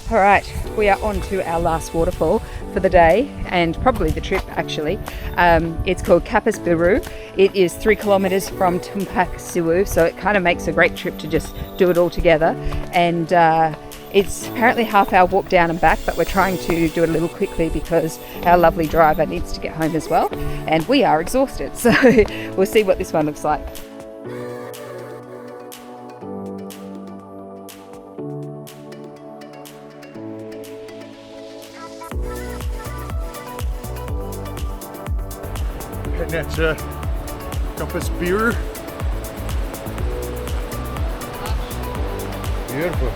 All right, we are on to our last waterfall for the day and probably the trip actually. It's called Kapas Biru. It is 3 kilometers from Siwu, so it kind of makes a great trip to just do it all together. And it's apparently a half-hour walk down and back, but we're trying to do it a little quickly because our lovely driver needs to get home as well. And we are exhausted, so we'll see what this one looks like. Heading out to Kapas Biru. Beautiful.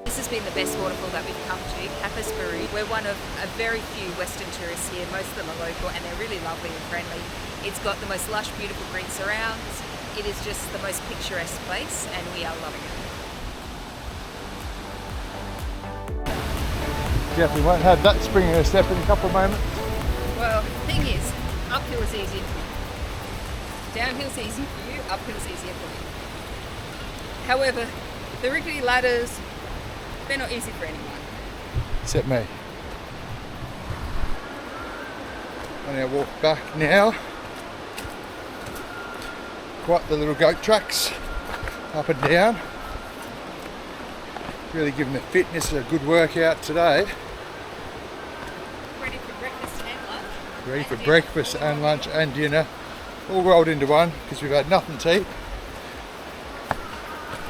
This has been the best waterfall that we've come to, Kapas Biru. We're one of a very few Western tourists here. Most of them are local and they're really lovely and friendly. It's got the most lush, beautiful green surrounds. It is just the most picturesque place and we are loving it. Definitely won't have that spring in her step in a couple of moments. Well, the thing is, uphill is easier for you. Downhill's easy for you, uphill's easier for me. However, the rickety ladders, they're not easy for anyone. Except me. I'm going to walk back now. Quite the little goat tracks, up and down. Really giving the fitness a good workout today. Ready for breakfast and lunch. Ready for breakfast and lunch and dinner. All rolled into one because we've had nothing to eat.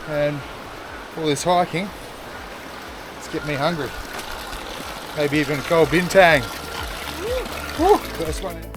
And all this hiking, it's getting me hungry. Maybe even a cold bintang. Woo, first one in.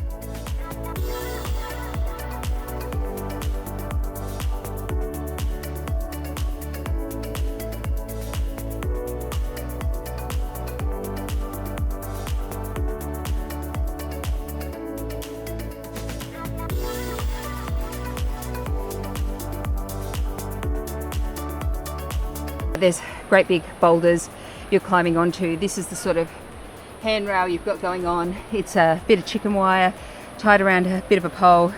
There's great big boulders you're climbing onto. This is the sort of handrail you've got going on. It's a bit of chicken wire tied around a bit of a pole.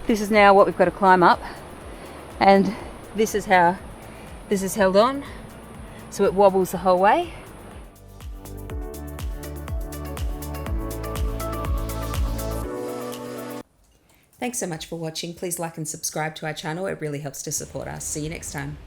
This is now what we've got to climb up, and this is how this is held on, so it wobbles the whole way. Thanks so much for watching. Please like and subscribe to our channel. It really helps to support us. See you next time.